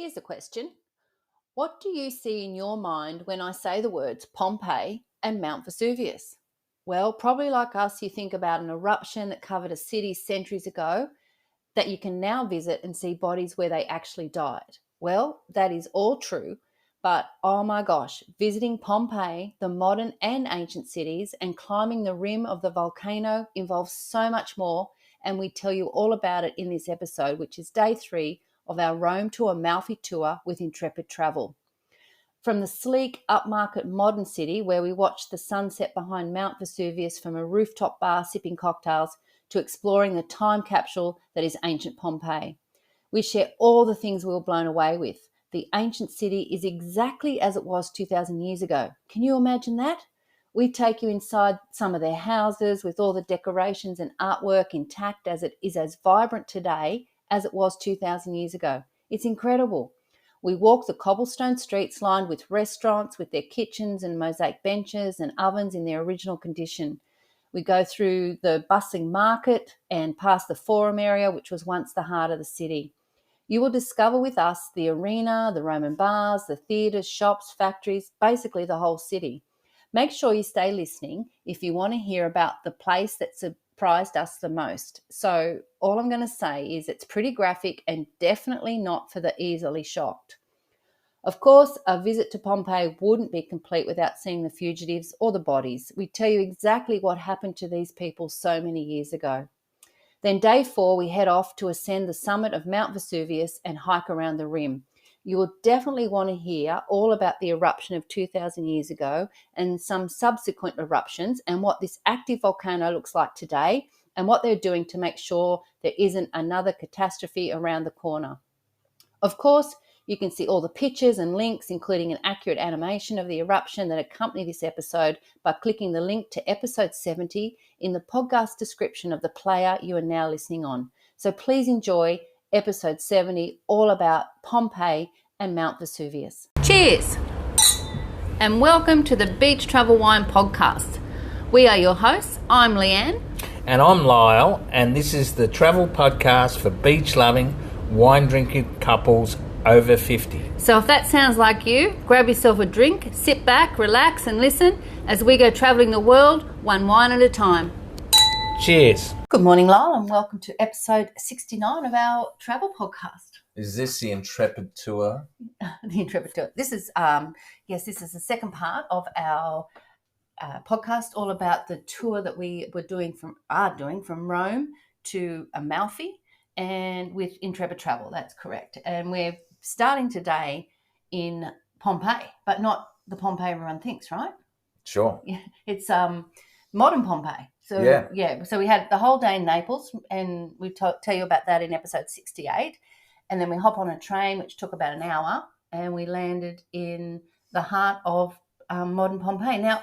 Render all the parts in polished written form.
Here's a question. What do you see in your mind when I say the words Pompeii and Mount Vesuvius? Well, probably like us, you think about an eruption that covered a city centuries ago that you can now visit and see bodies where they actually died. Well, that is all true, but oh my gosh, visiting Pompeii, the modern and ancient cities, and climbing the rim of the volcano involves so much more, and we tell you all about it in this episode, which is day 3 of our Rome to Amalfi tour with Intrepid Travel. From the sleek, upmarket modern city where we watched the sunset behind Mount Vesuvius from a rooftop bar sipping cocktails to exploring the time capsule that is ancient Pompeii. We share all the things we were blown away with. The ancient city is exactly as it was 2,000 years ago. Can you imagine that? We take you inside some of their houses with all the decorations and artwork intact as it is as vibrant today as it was 2,000 years ago. It's incredible. We walk the cobblestone streets lined with restaurants with their kitchens and mosaic benches and ovens in their original condition. We go through the bustling market and past the forum area, which was once the heart of the city. You will discover with us the arena, the Roman bars, the theatres, shops, factories, basically the whole city. Make sure you stay listening if you want to hear about the place that surprised us the most. So all I'm going to say is it's pretty graphic and definitely not for the easily shocked. Of course, a visit to Pompeii wouldn't be complete without seeing the fugitives or the bodies. We tell you exactly what happened to these people so many years ago. Then day 4, we head off to ascend the summit of Mount Vesuvius and hike around the rim. You will definitely want to hear all about the eruption of 2,000 years ago and some subsequent eruptions and what this active volcano looks like today and what they're doing to make sure there isn't another catastrophe around the corner. Of course, you can see all the pictures and links, including an accurate animation of the eruption that accompany this episode by clicking the link to episode 70 in the podcast description of the player you are now listening on. So please enjoy episode 70, all about Pompeii and Mount Vesuvius. Cheers! And welcome to the Beach Travel Wine Podcast. We are your hosts. I'm Leanne. And I'm Lyle, and this is the travel podcast for beach-loving, wine-drinking couples over 50. So if that sounds like you, grab yourself a drink, sit back, relax and listen as we go travelling the world one wine at a time. Cheers. Good morning, Lyle, and welcome to episode 69 of our travel podcast. Is this the Intrepid tour? The Intrepid tour. This is, this is the second part of our podcast, all about the tour that we are doing from Rome to Amalfi, and with Intrepid Travel. That's correct. And we're starting today in Pompeii, but not the Pompeii everyone thinks, right? Sure. Yeah, it's modern Pompeii. So so we had the whole day in Naples, and we tell you about that in episode 68. And then we hop on a train, which took about an hour, and we landed in the heart of modern Pompeii. Now,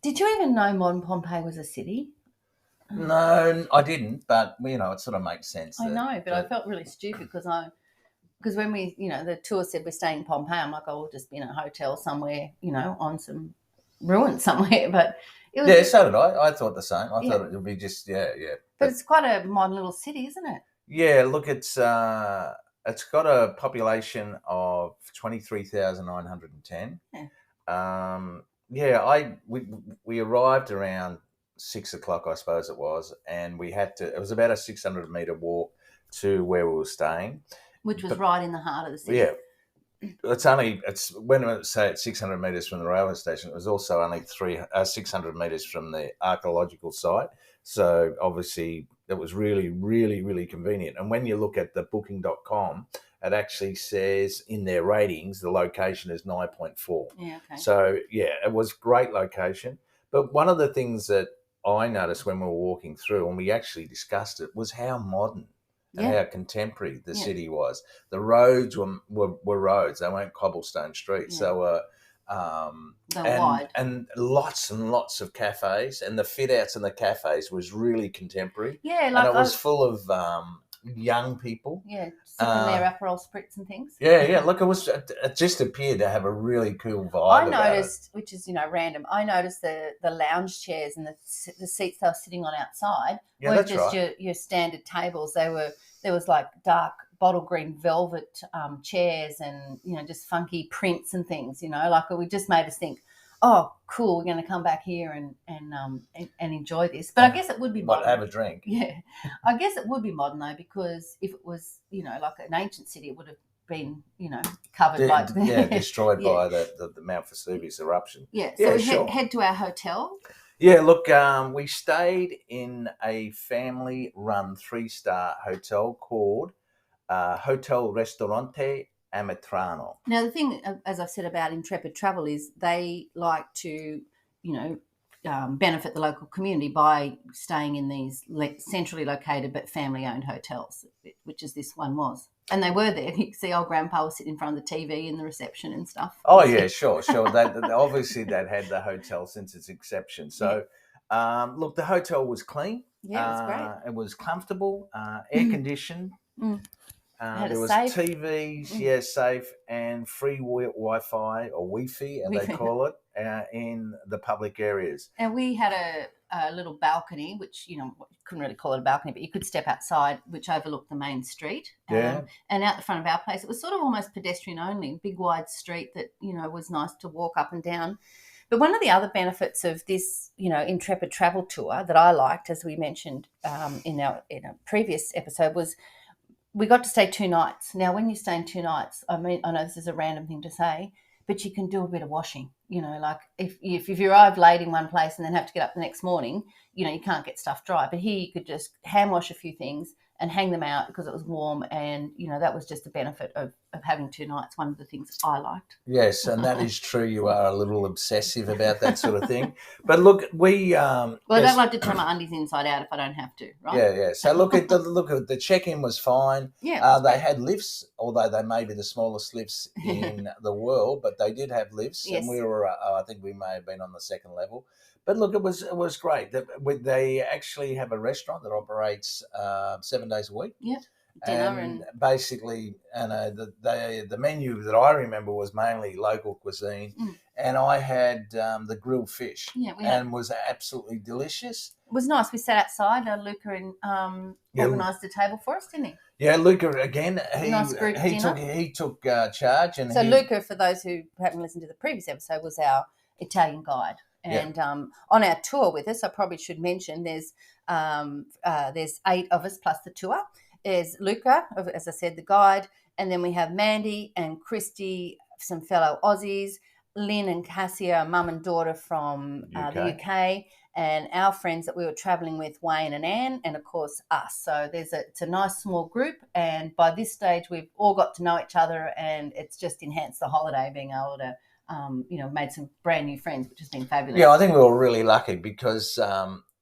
did you even know modern Pompeii was a city? No, I didn't, but, it sort of makes sense. I know, but I felt really stupid because when we, the tour said we're staying in Pompeii, I'm like, we'll just be in a hotel somewhere, on some ruins somewhere. But it was... Yeah, so did I. I thought the same. I thought it would be just, But it's quite a modern little city, isn't it? Yeah, look, it's got a population of 23,910. Yeah. We arrived around 6 o'clock, I suppose it was, and it was about a 600-metre walk to where we were staying. Which was right in the heart of the city. Yeah. When I say it's 600 metres from the railway station, it was also only 600 metres from the archaeological site. So obviously it was really, really, really convenient. And when you look at the booking.com, it actually says in their ratings, the location is 9.4. Yeah, okay. So, it was great location. But one of the things that I noticed when we were walking through, and we actually discussed it, was how modern and how contemporary the city was. The roads were roads. They weren't cobblestone streets. Yeah. They were wide. And lots and lots of cafes, and the fit outs in the cafes was really contemporary. Yeah, and it was full of young people. Yeah, sipping their Aperol spritz and things. Yeah. Look, it just appeared to have a really cool vibe. I noticed, which is random. I noticed the lounge chairs and the seats they were sitting on outside weren't just your standard tables. There was like dark bottle green velvet chairs and, just funky prints and things, like it just made us think, oh, cool, we're going to come back here and enjoy this. But I guess it would be modern. Have a drink. Yeah. I guess it would be modern, though, because if it was, like an ancient city, it would have been, covered by... destroyed by the Mount Vesuvius eruption. Yeah, so we head to our hotel. Yeah, look, we stayed in a family-run 3-star hotel called Hotel Ristorante Ametrano. Now, the thing, as I've said about Intrepid Travel, is they like to, benefit the local community by staying in these centrally located but family-owned hotels, which is this one was. And they were there. You can see old grandpa was sitting in front of the TV in the reception and stuff. Oh, yeah, sure. Obviously, they'd had the hotel since its inception. So, look, the hotel was clean. Yeah, it was great. It was comfortable, air-conditioned. There was safe. TVs, safe, and free Wi-Fi or Wi-Fi, as they call it, in the public areas. And we had a little balcony, which, you couldn't really call it a balcony, but you could step outside, which overlooked the main street. Yeah. And out the front of our place, it was sort of almost pedestrian only, big wide street that, was nice to walk up and down. But one of the other benefits of this, Intrepid travel tour that I liked, as we mentioned in a previous episode, was we got to stay 2 nights. Now, when you stay in 2 nights, I know this is a random thing to say, but you can do a bit of washing. Like if you arrive late in one place and then have to get up the next morning, you can't get stuff dry. But here you could just hand wash a few things and hang them out because it was warm, and that was just the benefit of having 2 nights. One of the things I liked. Yes, and that is true. You are a little obsessive about that sort of thing. But look, we I don't like to turn my undies inside out if I don't have to, right? Yeah. So look at the check-in was fine. Yeah, they had lifts, although they may be the smallest lifts in the world, but they did have lifts, and we were I think we may have been on the 2nd level. But look, it was great. They actually have a restaurant that operates 7 days a week. Yeah, dinner and basically, the menu that I remember was mainly local cuisine, and I had the grilled fish, and was absolutely delicious. It was nice. We sat outside. Luca organised a table for us, didn't he? Yeah, Luca again. He took charge, and Luca, for those who haven't listened to the previous episode, was our Italian guide. And on our tour with us, I probably should mention there's 8 of us plus the tour. There's Luca, as I said, the guide, and then we have Mandy and Christy, some fellow Aussies, Lynn and Cassia, mum and daughter from the UK, and our friends that we were travelling with, Wayne and Anne, and of course us. So it's a nice small group, and by this stage we've all got to know each other, and it's just enhanced the holiday being able to made some brand new friends, which has been fabulous. Yeah, I think we were really lucky because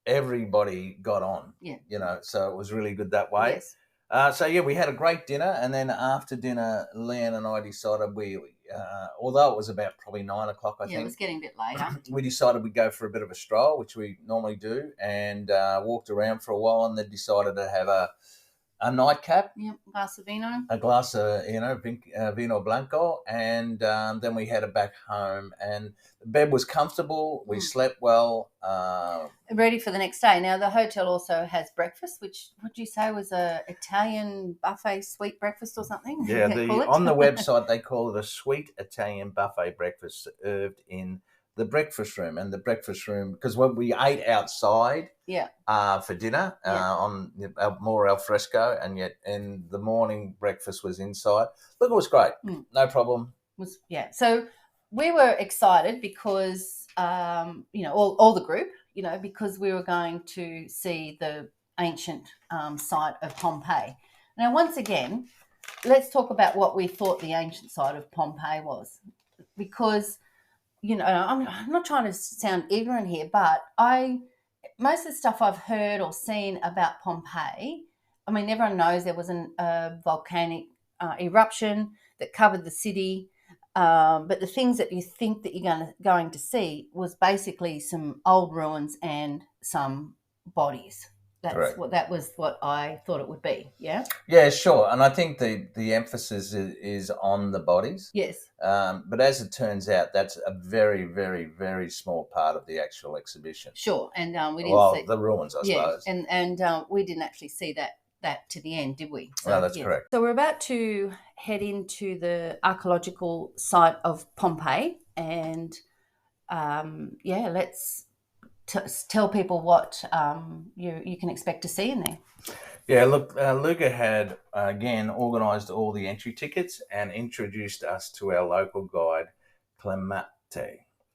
everybody got on. Yeah. So it was really good that way. Yes. We had a great dinner, and then after dinner, Leanne and I decided although it was about probably 9 o'clock, I think. Yeah, it was getting a bit later. We decided we'd go for a bit of a stroll, which we normally do, and walked around for a while, and then decided to have a nightcap. Yep, glass of vino. A glass of, vino blanco, and then we headed back home, and the bed was comfortable. We slept well. Ready for the next day. Now, the hotel also has breakfast, which, what did you say, was a Italian buffet sweet breakfast or something? Yeah, on the website they call it a sweet Italian buffet breakfast served in the breakfast room. And the breakfast room, because when we ate outside for dinner on more al fresco, and yet in the morning breakfast was inside. Look, it was great. No problem. So we were excited because all the group, because we were going to see the ancient site of Pompeii. Now, once again, let's talk about what we thought the ancient site of Pompeii was, because I'm not trying to sound ignorant here, but most of the stuff I've heard or seen about Pompeii, I mean, everyone knows there was a volcanic eruption that covered the city, but the things that you think that you're going to see was basically some old ruins and some bodies. That was what I thought it would be. Yeah. Yeah, sure. And I think the emphasis is on the bodies. Yes. But as it turns out, that's a very, very, very small part of the actual exhibition. Sure. And we didn't see the ruins, I suppose. And we didn't actually see that that to the end, did we? So No, that's correct. So we're about to head into the archaeological site of Pompeii, and let's tell people what you can expect to see in there. Yeah, look, Luca had again organised all the entry tickets and introduced us to our local guide, Clemate.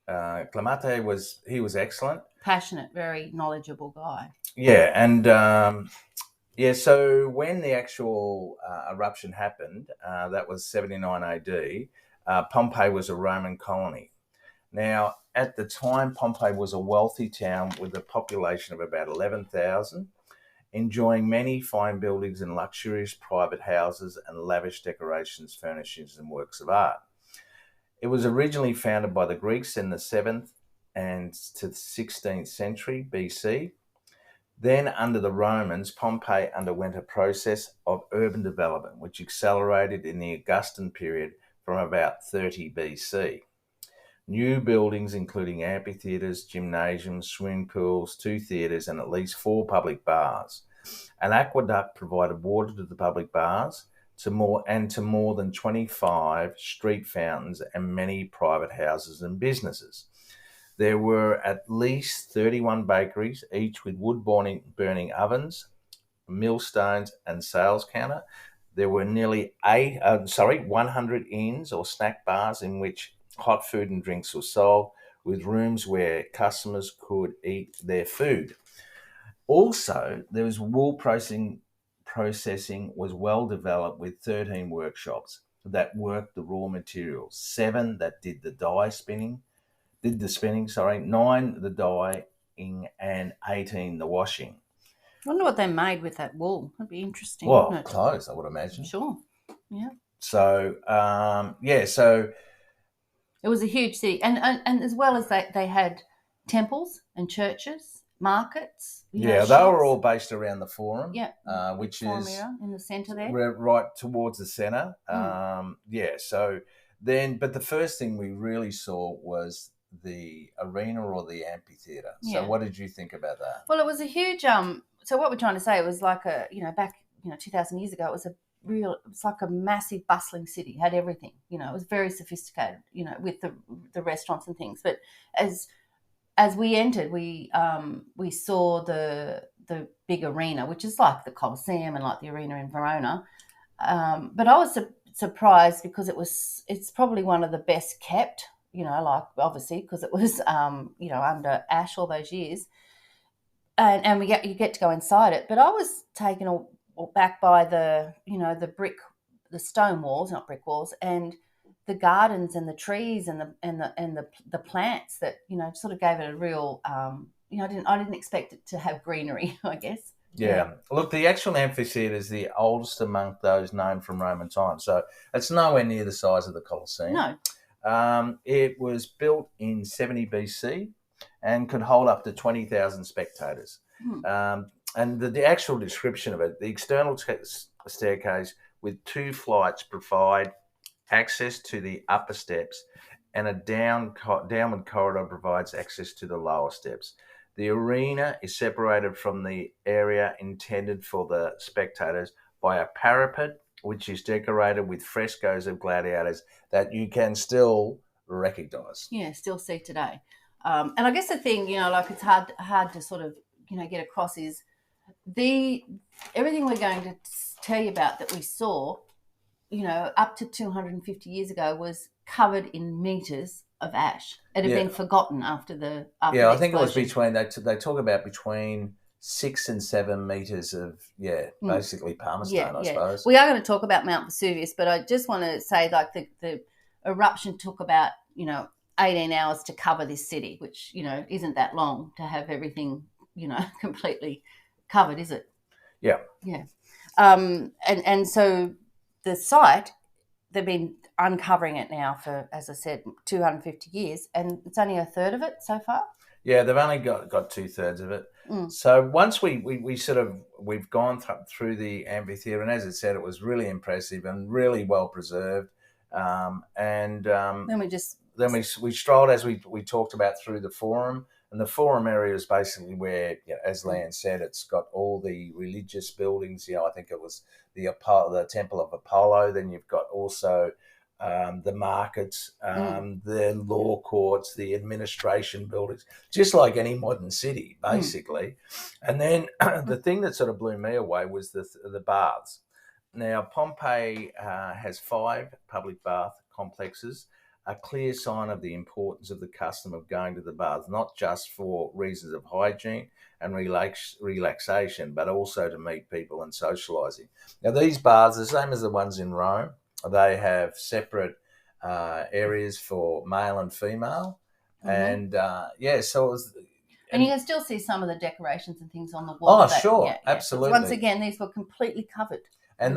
Clemate was excellent, passionate, very knowledgeable guy. Yeah, and so when the actual eruption happened, that was 79 AD. Pompeii was a Roman colony. Now, at the time, Pompeii was a wealthy town with a population of about 11,000, enjoying many fine buildings and luxurious private houses and lavish decorations, furnishings, and works of art. It was originally founded by the Greeks in the 7th and to the 16th century BC. Then, under the Romans, Pompeii underwent a process of urban development, which accelerated in the Augustan period from about 30 BC. New buildings, including amphitheatres, gymnasiums, swimming pools, 2 theatres, and at least 4 public bars. An aqueduct provided water to the public bars, to more than 25 street fountains and many private houses and businesses. There were at least 31 bakeries, each with wood-burning ovens, millstones, and sales counter. There were nearly 100 inns or snack bars in which hot food and drinks were sold, with rooms where customers could eat their food. Also, there was wool processing was well developed, with 13 workshops that worked the raw materials, 7 that did the spinning, 9 the dyeing, and 18 the washing. I wonder what they made with that wool. That'd be interesting. Well, wouldn't it? Clothes, I would imagine. Sure. Yeah. So, so it was a huge city, and as well as they had temples and churches, markets. They were all based around the Forum. Yeah, which Forum is in the centre there, right towards the centre. So then, but the first thing we really saw was the arena or the amphitheatre. So what did you think about that? Well, it was a huge. So what we're trying to say, it was like back 2,000 years ago, it's like a massive bustling city. It had everything. It was very sophisticated. With the restaurants and things. But as we entered, we saw the big arena, which is like the Colosseum and like the arena in Verona. But I was surprised because it's probably one of the best kept. Like obviously because it was under ash all those years, and you get to go inside it. But I was taken back by the the stone walls, not brick walls, and the gardens and the trees and the plants that sort of gave it a real I didn't expect it to have greenery, I guess. Yeah. Look, the actual amphitheatre is the oldest among those known from Roman times, so it's nowhere near the size of the Colosseum. No. It was built in 70 BC and could hold up to 20,000 spectators. And the actual description of it, the external staircase with 2 flights provide access to the upper steps, and a downward corridor provides access to the lower steps. The arena is separated from the area intended for the spectators by a parapet, which is decorated with frescoes of gladiators that you can still recognise. Yeah, still see today. And I guess the thing, it's hard to sort of, get across is everything we're going to tell you about that we saw, up to 250 years ago was covered in meters of ash. It had been forgotten after the I think it was between, they talk about between 6 and 7 meters of basically Parmesan, I suppose. We are going to talk about Mount Vesuvius, but I just want to say like the eruption took about 18 hours to cover this city, which isn't that long to have everything completely covered, is it? Yeah. And so the site, they've been uncovering it now for, as I said, 250 years, and it's only a third of it so far. Yeah, they've only got 2/3 of it. So once we've gone through the amphitheatre, and as it said, it was really impressive and really well preserved. Then we strolled, as we talked about, through the Forum, And the forum area is basically where, as Lan said, it's got all the religious buildings. I think it was the Temple of Apollo. Then you've got also the markets, the law courts, the administration buildings, just like any modern city, basically. And then the thing that sort of blew me away was the baths. Now, Pompeii has 5 public bath complexes, a clear sign of the importance of the custom of going to the bath, not just for reasons of hygiene and relaxation, but also to meet people and socialising. Now, these baths, the same as the ones in Rome, they have separate areas for male and female. And, so it was... And you can still see some of the decorations and things on the wall. Oh, sure, absolutely. Once again, these were completely covered. And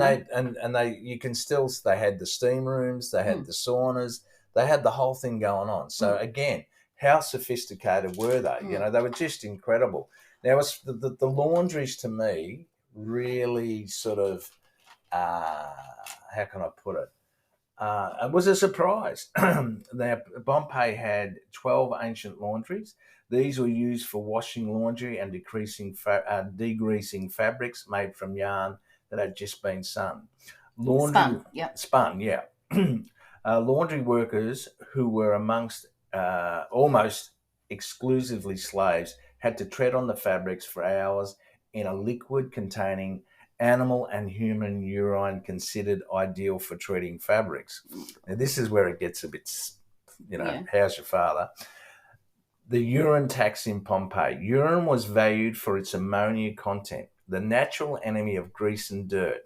you can still, they had the steam rooms, they had the saunas, they had the whole thing going on. So again, how sophisticated were they? They were just incredible. Now, the laundries to me really sort of, how can I put it? It was a surprise. Now, Pompeii had 12 ancient laundries. These were used for washing laundry and degreasing fabrics made from yarn that had just been spun. Spun, yeah. Laundry workers who were amongst almost exclusively slaves had to tread on the fabrics for hours in a liquid containing animal and human urine, considered ideal for treating fabrics. Now, this is where it gets a bit, how's your father? The urine tax in Pompeii. Urine was valued for its ammonia content, the natural enemy of grease and dirt,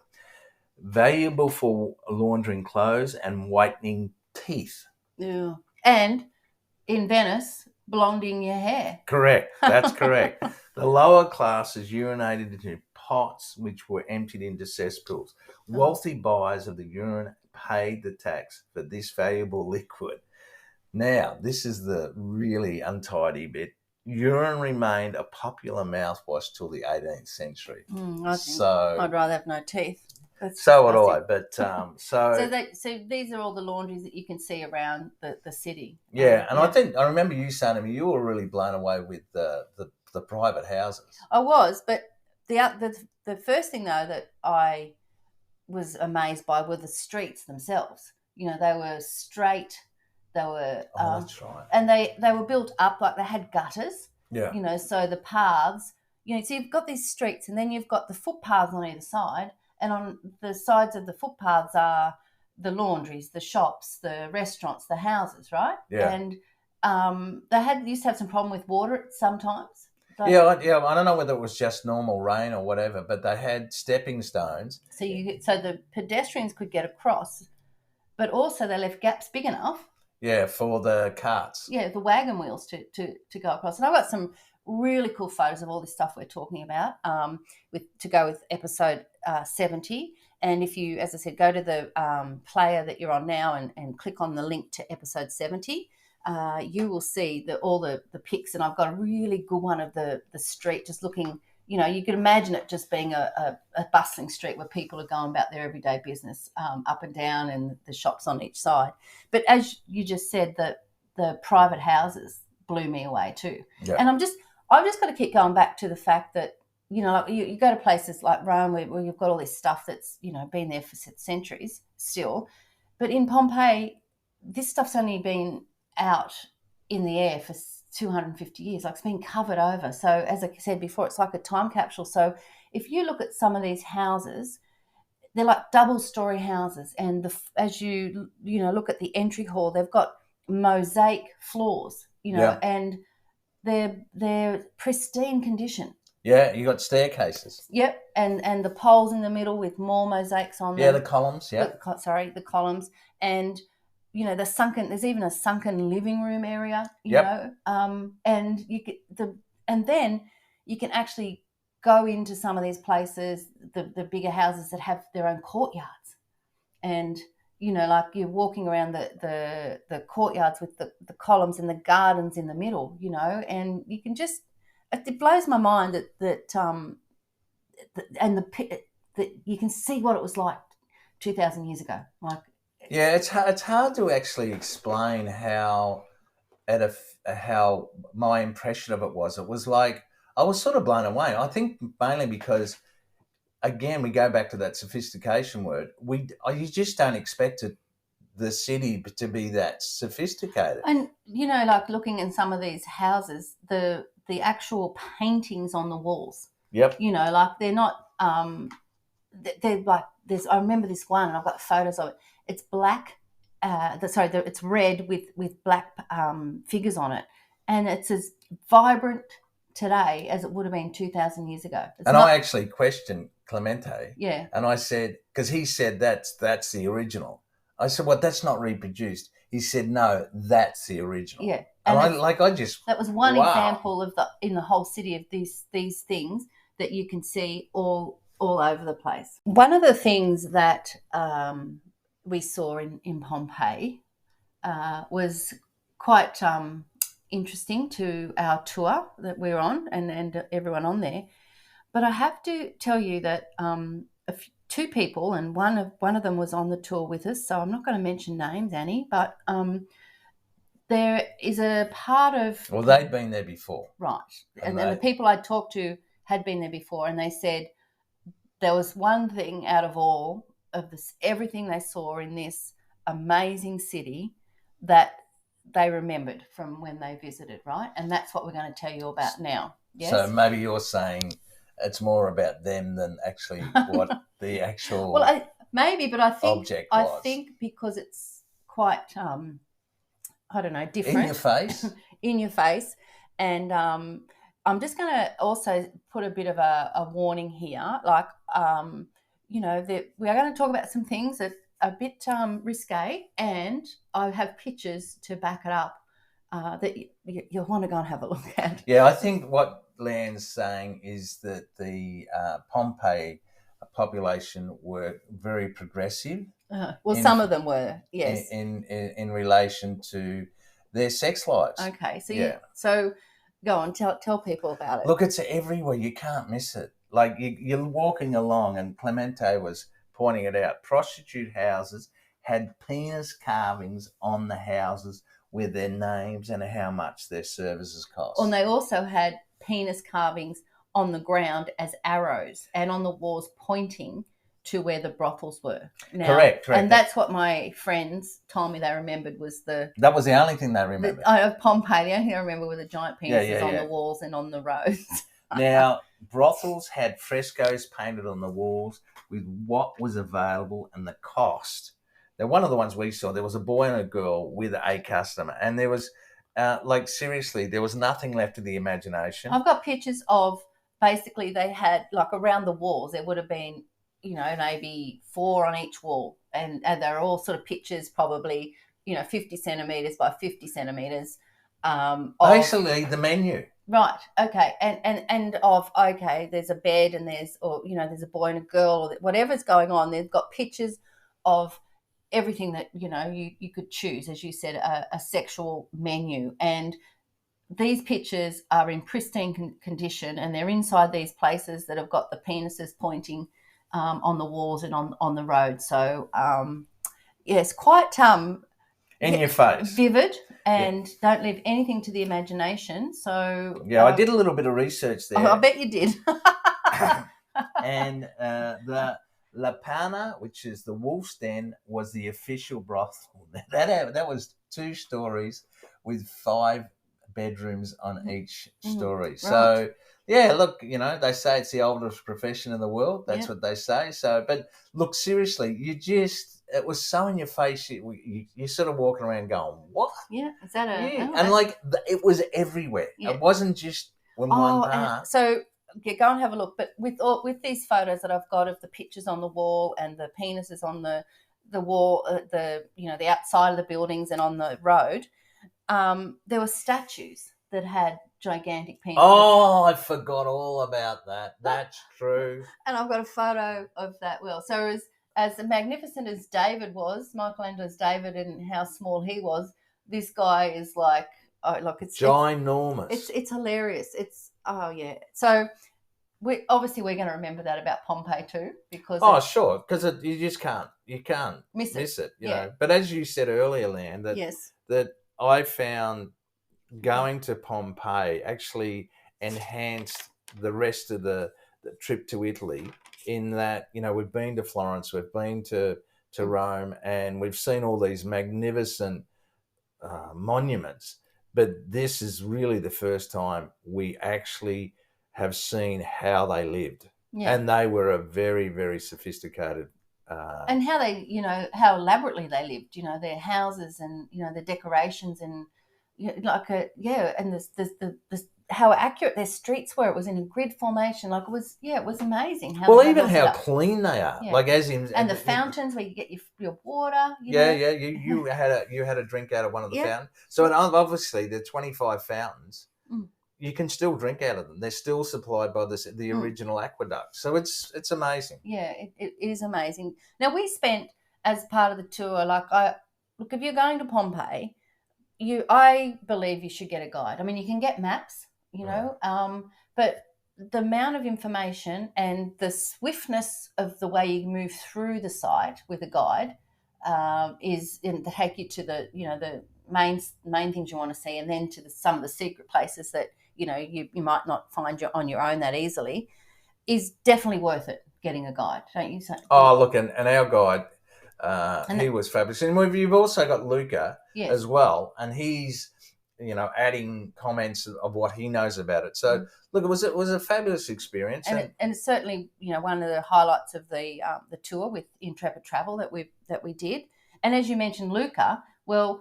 valuable for laundering clothes and whitening teeth. Yeah. And in Venice, blonding your hair. Correct. That's correct. The lower classes urinated into pots which were emptied into cesspools. Wealthy buyers of the urine paid the tax for this valuable liquid. Now, this is the really untidy bit. Urine remained a popular mouthwash till the 18th century. So I'd rather have no teeth. So would I, but so these are all the laundries that you can see around the city. Yeah, and I remember you saying to me you were really blown away with the private houses. I was, but the first thing though that I was amazed by were the streets themselves. They were straight. They were, that's right. And they were built up like they had gutters. Yeah. So the paths. So you've got these streets, and then you've got the footpaths on either side. And on the sides of the footpaths are the laundries, the shops, the restaurants, the houses, right? Yeah. And they used to have some problem with water sometimes. I don't know whether it was just normal rain or whatever, but they had stepping stones. So the pedestrians could get across, but also they left gaps big enough. Yeah, for the carts. Yeah, the wagon wheels to go across. And I've got some really cool photos of all this stuff we're talking about to go with episode 70. And if you, as I said, go to the player that you're on now and click on the link to episode 70, you will see all the pics. And I've got a really good one of the street just looking, you can imagine it just being a bustling street where people are going about their everyday business up and down, and the shops on each side. But as you just said, the private houses blew me away too. Yeah. And I've just got to keep going back to the fact that, you go to places like Rome where you've got all this stuff that's, been there for centuries still. But in Pompeii, this stuff's only been out in the air for 250 years. Like, it's been covered over. So as I said before, it's like a time capsule. So if you look at some of these houses, they're like double-story houses. And as you look at the entry hall, they've got mosaic floors, and they're pristine condition. Yeah, you got staircases. Yep, and the poles in the middle with more mosaics on them. Yeah, the columns. Yeah, the columns, and there's even a sunken living room area. You know, and then you can actually go into some of these places, the bigger houses that have their own courtyards, and like you're walking around the courtyards with the columns and the gardens in the middle, and you can just. It blows my mind that you can see what it was like 2,000 years ago. Like, yeah, it's hard to actually explain how how my impression of it was. It was like I was sort of blown away. I think mainly because, again, we go back to that sophistication word. You just don't expect the city to be that sophisticated. And, like looking in some of these houses, the actual paintings on the walls, Yep. like they're not, they're like this. I remember this one, and I've got photos of it. It's black, it's red with black figures on it, and it's as vibrant today as it would have been 2,000 years ago. I actually questioned Clemente. Yeah. And I said, because he said that's the original. I said, well, that's not reproduced. He said, no, that's the original. Yeah. And that was one wow. example in the whole city of these things that you can see all over the place. One of the things that we saw in Pompeii was quite interesting to our tour that we're on and everyone on there. But I have to tell you that two people, and one of them was on the tour with us, so I'm not going to mention names, Annie, but there is a part of... Well, they'd been there before. Right. And then the people I talked to had been there before, and they said there was one thing out of all of this, everything they saw in this amazing city that they remembered from when they visited, right? And that's what we're going to tell you about now. Yes? So maybe you're saying it's more about them than actually what the actual maybe, but I think because it's quite I don't know, different. In your face. In your face. And I'm just going to also put a bit of a warning here. Like, that we are going to talk about some things that are a bit risque, and I have pictures to back it up that you'll want to go and have a look at. Yeah, I think what Leanne's saying is that the Pompeii population were very progressive. Some of them were, yes. In relation to their sex lives. Okay, so go on, tell people about it. Look, it's everywhere. You can't miss it. Like you're walking along, and Clemente was pointing it out. Prostitute houses had penis carvings on the houses with their names and how much their services cost. And they also had penis carvings on the ground as arrows and on the walls pointing to where the brothels were. Now, correct. And that's what my friends told me they remembered was that was the only thing they remembered. Of Pompeii, the only thing I remember were the giant penises on the walls and on the roads. Now, brothels had frescoes painted on the walls with what was available and the cost. Now, one of the ones we saw, there was a boy and a girl with a customer, and there was, seriously, there was nothing left to the imagination. I've got pictures of, basically, they had, like, around the walls, there would have been, maybe 4 on each wall, and they're all sort of pictures, probably, 50 centimetres by 50 centimetres. Basically, the menu. Right. Okay. And there's a bed and there's a boy and a girl or whatever's going on. They've got pictures of everything that, you could choose, as you said, a sexual menu. And these pictures are in pristine condition, and they're inside these places that have got the penises pointing on the walls and on the road. So, yes, quite in your face, vivid, and don't leave anything to the imagination. So I did a little bit of research there. I bet you did. And the La Pana, which is the Wolf's Den, was the official brothel. That was 2 stories with 5 bedrooms on each story. Right. So, look, they say it's the oldest profession in the world. That's what they say. So, but look, seriously, it was so in your face. You're sort of walking around going, what? Yeah, is that a... Yeah. And it was everywhere. Yeah. It wasn't just one part. So go and have a look. But with these photos that I've got of the pictures on the wall and the penises on the wall, the outside of the buildings and on the road, there were statues that had gigantic penises. Oh, I forgot all about that. That's true. And I've got a photo of that wheel. So as magnificent as David was, Michelangelo's David, and how small he was, this guy is like, it's ginormous. It's hilarious. So we're going to remember that about Pompeii too, because sure, because you just can't miss it. But as you said earlier, Leanne, that I found going to Pompeii actually enhanced the rest of the trip to Italy. In that, we've been to Florence, we've been to Rome, and we've seen all these magnificent monuments. But this is really the first time we actually have seen how they lived, Yeah. and they were a very, very sophisticated. And how they, how elaborately they lived, their houses and, the decorations and and the how accurate their streets were. It was in a grid formation. Like it was amazing. Well, even how clean they are. Yeah. Like as in, and the fountains where you get your water. Yeah. You had a drink out of one of the fountains. So obviously the 25 fountains. You can still drink out of them. They're still supplied by the original aqueduct. So it's amazing. Yeah, it is amazing. Now, we spent, as part of the tour, look, if you're going to Pompeii, I believe you should get a guide. I mean, you can get maps, but the amount of information and the swiftness of the way you move through the site with a guide is to take you to the main things you want to see, and then to some of the secret places that you might not find on your own that easily, is definitely worth it getting a guide, don't you? Oh, look, and our guide, he was fabulous. And you've also got Luca as well, and he's adding comments of what he knows about it. So look, it was a fabulous experience, and it's certainly one of the highlights of the tour with Intrepid Travel that we did. And as you mentioned, Luca, well.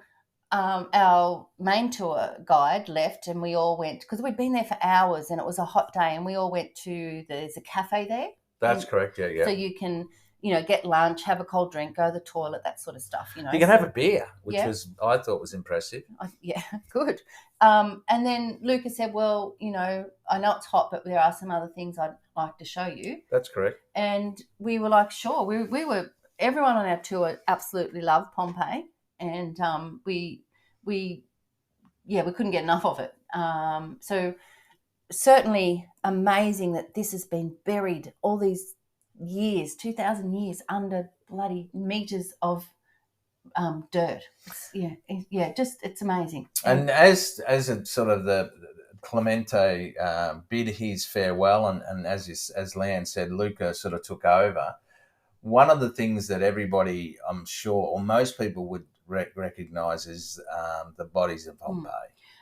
Our main tour guide left, and we all went, because we'd been there for hours and it was a hot day, and we all went there's a cafe there. That's correct, yeah. So you can, get lunch, have a cold drink, go to the toilet, that sort of stuff. You can have a beer, which I thought was impressive. Yeah, good. And then Lucas said, well, I know it's hot, but there are some other things I'd like to show you. That's correct. And we were like, sure. We were, everyone on our tour absolutely loved Pompeii. And we couldn't get enough of it. So certainly amazing that this has been buried all these years, 2,000 years under bloody meters of dirt. It's amazing. And as a sort of the Clemente bid his farewell, and as Leanne said, Luca sort of took over. One of the things that everybody, I'm sure, or most people would recognise is the bodies of Pompeii.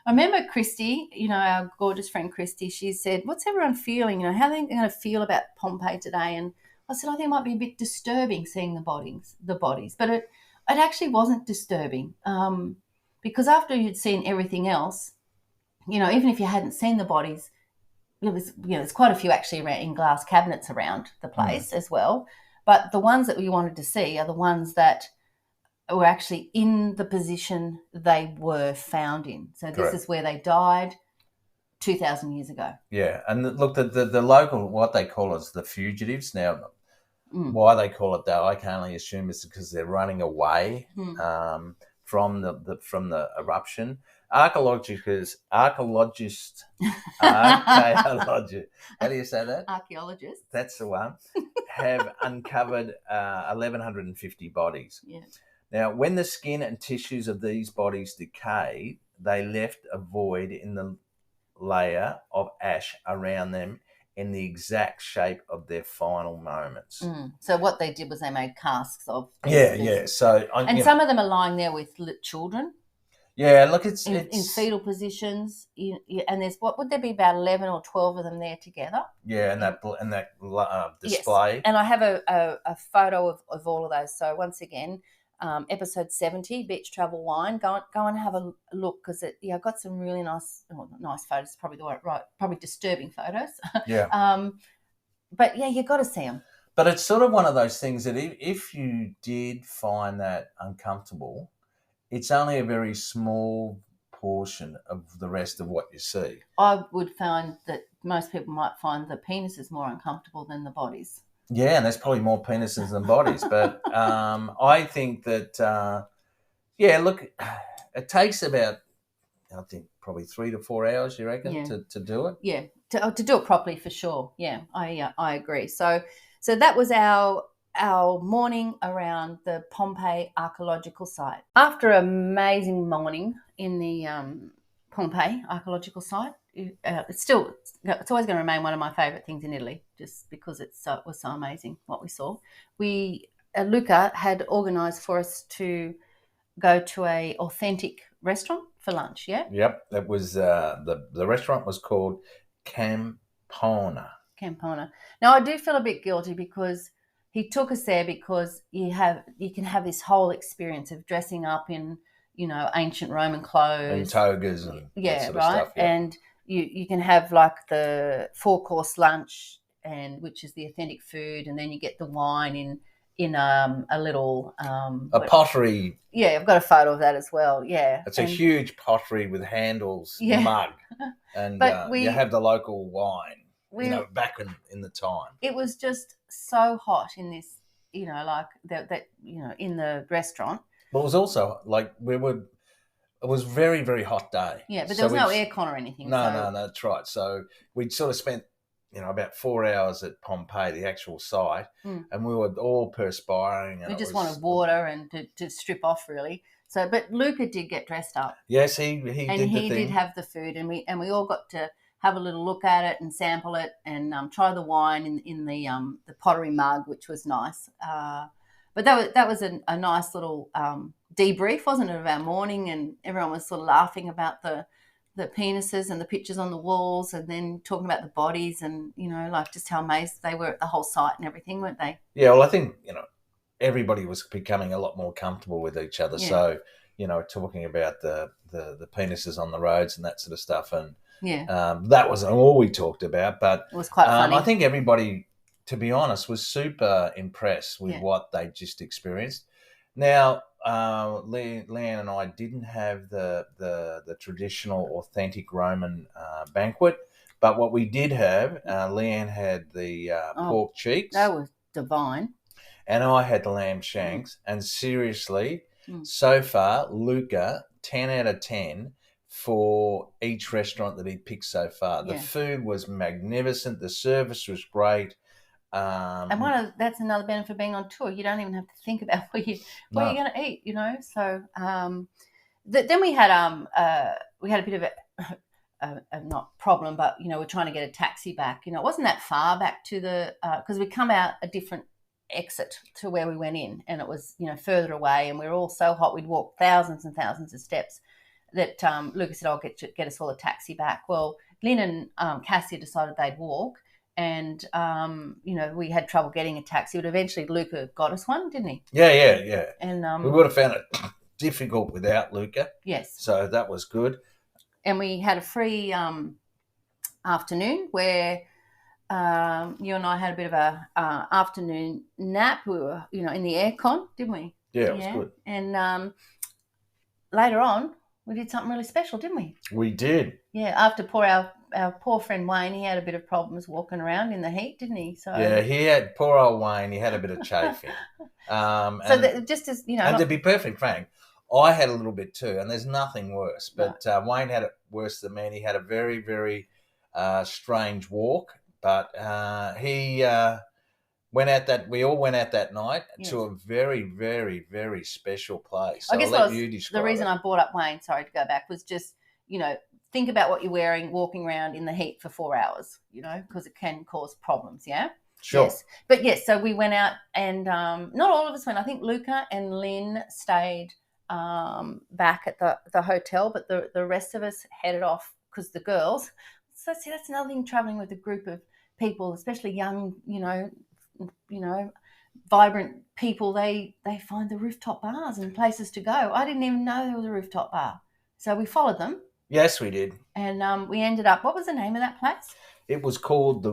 I remember Christy, our gorgeous friend Christy, she said, what's everyone feeling? How are they going to feel about Pompeii today? And I said, I think it might be a bit disturbing seeing the bodies. But it actually wasn't disturbing because after you'd seen everything else, even if you hadn't seen the bodies, it was, there's quite a few actually in glass cabinets around the place as well. But the ones that we wanted to see are the ones that were actually in the position they were found in. So this is where they died 2,000 years ago. Yeah, and look, the local, what they call is the fugitives. Now, why they call it that, I can only assume it's because they're running away from the eruption. Archaeologists, how do you say that? Archaeologists. That's the one. Have uncovered 1,150 bodies. Yeah. Now, when the skin and tissues of these bodies decayed, they left a void in the layer of ash around them in the exact shape of their final moments. So what they did was they made casks of these. Yeah. So some of them are lying there with children. Yeah, look, it's in fetal positions, and there's, what would there be, about 11 or 12 of them there together? Yeah, and that display. Yes. And I have a photo of all of those. So once again, episode 70, Beach Travel Wine. Go and have a look, because I've got some really nice photos. Probably probably disturbing photos. Yeah. But yeah, you got to see them. But it's sort of one of those things that if you did find that uncomfortable, it's only a very small portion of the rest of what you see. I would find that most people might find the penises more uncomfortable than the bodies. Yeah, and there's probably more penises than bodies. But I think that, look, it takes about, I think, probably 3 to 4 hours, you reckon, to do it? Yeah, to do it properly, for sure. Yeah, I agree. So that was our morning around the Pompeii archaeological site. After an amazing morning in the Pompeii archaeological site. It's always going to remain one of my favourite things in Italy, just because it was so amazing what we saw. Luca had organised for us to go to a authentic restaurant for lunch. Yeah. Yep, it was the restaurant was called Campona. Campona. Now I do feel a bit guilty because he took us there because you can have this whole experience of dressing up in ancient Roman clothes and togas and that sort of stuff. Yeah. And you can have like the 4-course lunch, and which is the authentic food, and then you get the wine in a little pottery. Yeah, I've got a photo of that as well. Yeah, it's a huge pottery with handles, mug, and you have the local wine. Back in the time, it was just so hot in this, like that in the restaurant. But it was also like it was very, very hot day. Yeah, but there was no aircon or anything. No, that's right. So we'd sort of spent, about 4 hours at Pompeii, the actual site, and we were all perspiring. And we just wanted water and to strip off, really. So, but Luca did get dressed up. Yes, he did have the food, and we all got to have a little look at it and sample it and try the wine in the pottery mug, which was nice. But that was a nice little debrief, wasn't it, of our morning, and everyone was sort of laughing about the penises and the pictures on the walls, and then talking about the bodies and, like just how amazed they were at the whole site and everything, weren't they? Yeah, well, I think, everybody was becoming a lot more comfortable with each other. Yeah. So, talking about the penises on the roads and that sort of stuff. And that wasn't all we talked about, but it was quite funny. I think everybody, to be honest, was super impressed with what they just experienced. Now, Leanne and I didn't have the traditional authentic Roman banquet, but what we did have, Leanne had the pork cheeks. That was divine. And I had the lamb shanks. And seriously, so far, Luca, 10 out of 10 for each restaurant that he picked so far. The food was magnificent. The service was great. And that's another benefit of being on tour. You don't even have to think about where you're going to eat, So then we had a bit of a not problem, but we're trying to get a taxi back. It wasn't that far back to the because we come out a different exit to where we went in, and it was further away, and we were all so hot we'd walk thousands and thousands of steps that Lucas said, "I'll get us all a taxi back." Well, Lynn and Cassia decided they'd walk. And, we had trouble getting a taxi, but eventually Luca got us one, didn't he? Yeah. And we would have found it difficult without Luca. Yes. So that was good. And we had a free afternoon where you and I had a bit of a afternoon nap. We were, in the aircon, didn't we? Yeah, it was good. And later on, we did something really special, didn't we? We did. Yeah, after our poor friend Wayne, he had a bit of problems walking around in the heat, didn't he? So poor old Wayne, he had a bit of chafing. And to be perfectly frank, I had a little bit too, and there's nothing worse. But Wayne had it worse than me, and he had a very, very strange walk. But he went out we all went out that night to a very, very, very special place. So I guess the reason I brought up Wayne, sorry to go back, was just, think about what you're wearing, walking around in the heat for 4 hours, because it can cause problems, yeah? Sure. Yes. But yes, so we went out and not all of us went. I think Luca and Lynn stayed back at the hotel, but the rest of us headed off because the girls. So see, that's another thing, traveling with a group of people, especially young, vibrant people. They find the rooftop bars and places to go. I didn't even know there was a rooftop bar, so we followed them. Yes, we did. And we ended up. What was the name of that place? It was called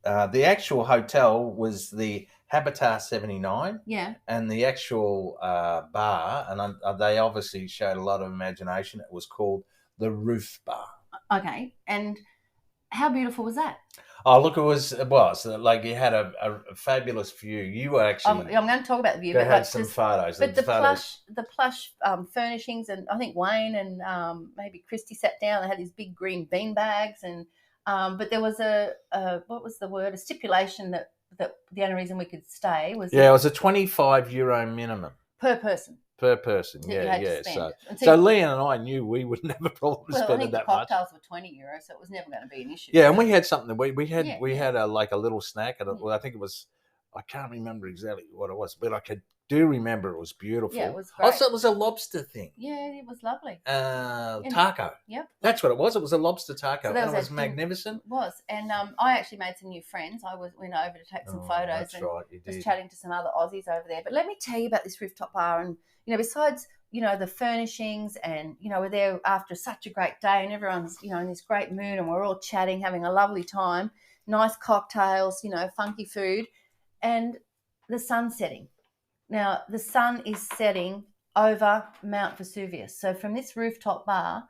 the actual hotel was the Habitat 79. Yeah. And the actual bar, and they obviously showed a lot of imagination. It was called the Roof Bar. Okay. And how beautiful was that? Oh, look, it was like you had a fabulous view. You were actually. I'm going to talk about the view. But had some photos. But the plush furnishings, and I think Wayne and maybe Christy sat down. They had these big green bean bags, and but there was a what was the word? A stipulation that the only reason we could stay was it was a €25 minimum per person. per person. that you Yeah, had to yeah. spend. So Leanne and I knew we wouldn't have a problem Well, I spending think the that much. cocktails were €20, so it was never going to be an issue. Yeah, and So, we had something. We had yeah. a like a little snack, and well, I think it was. I can't remember exactly what it was, but I do remember it was beautiful. Yeah, it was great. Also, it was a lobster thing. Yeah, it was lovely. Taco. Yep. That's what it was. It was a lobster taco, So and it was magnificent. It was, and I actually made some new friends. I went over to take some photos. That's and right, you did. was chatting to some other Aussies over there. But let me tell you about this rooftop bar, and besides the furnishings, and we're there after such a great day, and everyone's in this great mood, and we're all chatting, having a lovely time, nice cocktails, funky food, and the sun setting. Now the sun is setting over Mount Vesuvius. So from this rooftop bar,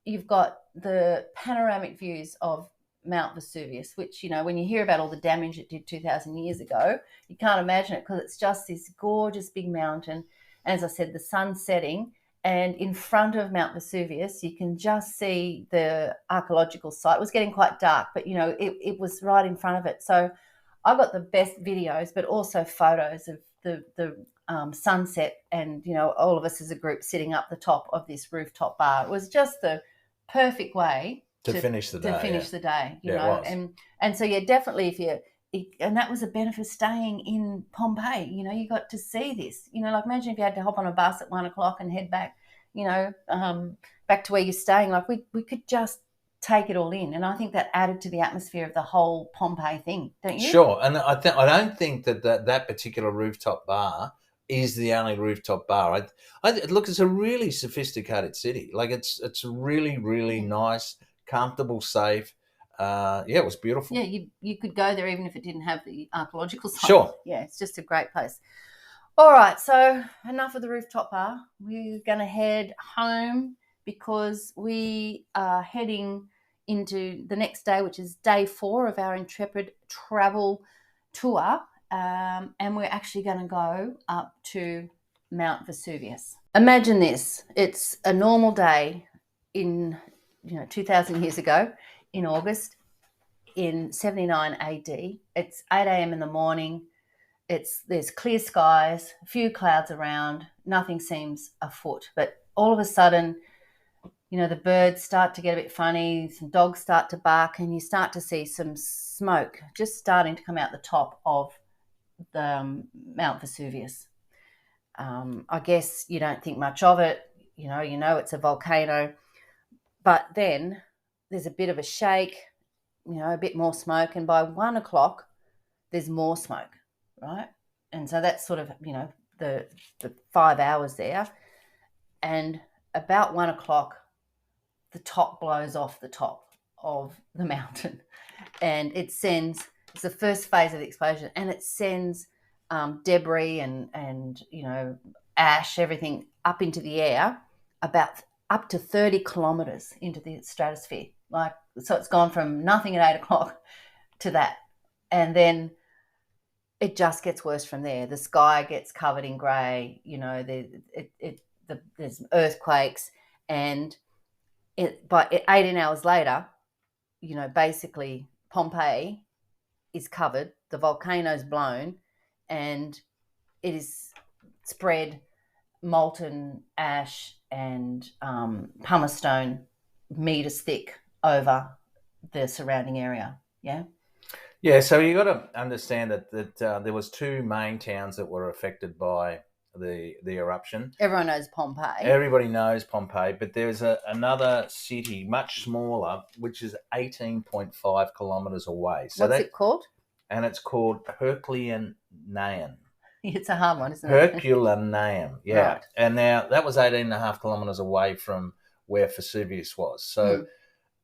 you've got the panoramic views of Mount Vesuvius, which, when you hear about all the damage it did 2,000 years ago, you can't imagine it because it's just this gorgeous big mountain. And as I said, the sun setting, and in front of Mount Vesuvius, you can just see the archaeological site. It was getting quite dark, but, it was right in front of it. So I got the best videos, but also photos of the sunset, and all of us as a group sitting up the top of this rooftop bar. It was just the perfect way to finish the day. It was. And so definitely and that was a benefit of staying in Pompeii. You got to see this. Like imagine if you had to hop on a bus at 1:00 and head back, back to where you're staying. Like we could just take it all in, and I think that added to the atmosphere of the whole Pompeii thing, don't you? Sure, and I don't think that particular rooftop bar is the only rooftop bar. Look, it's a really sophisticated city. Like it's really, really nice, comfortable, safe. It was beautiful. Yeah, you could go there even if it didn't have the archaeological site. Sure. Yeah, it's just a great place. All right, so enough of the rooftop bar. We're going to head home because we are heading into the next day, which is day 4 of our Intrepid travel tour. And we're actually going to go up to Mount Vesuvius. Imagine this. It's a normal day in 2,000 years ago in August in 79 AD. It's 8 a.m. in the morning. There's clear skies, a few clouds around, nothing seems afoot. But all of a sudden, the birds start to get a bit funny, some dogs start to bark, and you start to see some smoke just starting to come out the top of the Mount Vesuvius. I guess you don't think much of it. It's a volcano. But then there's a bit of a shake, a bit more smoke, and by 1:00, there's more smoke, right? And so that's sort of, the 5 hours there. And about 1:00, the top blows off the top of the mountain, and it's the first phase of the explosion, and it sends debris and ash, everything up into the air, about up to 30 kilometers into the stratosphere. So it's gone from nothing at 8:00 to that, and then it just gets worse from there. The sky gets covered in grey. There's earthquakes, and by 18 hours later, basically Pompeii is covered, the volcano's blown, and it is spread molten ash and pumice stone meters thick over the surrounding area. Yeah. Yeah, so you got to understand that there was 2 main towns that were affected by the eruption. Everyone knows Pompeii. Everybody knows Pompeii, but there's another city, much smaller, which is 18.5 kilometres away. So what's it called? And it's called Herculaneum. It's a hard one, isn't it? Herculaneum, yeah. Right. And now that was 18.5 kilometres away from where Vesuvius was. So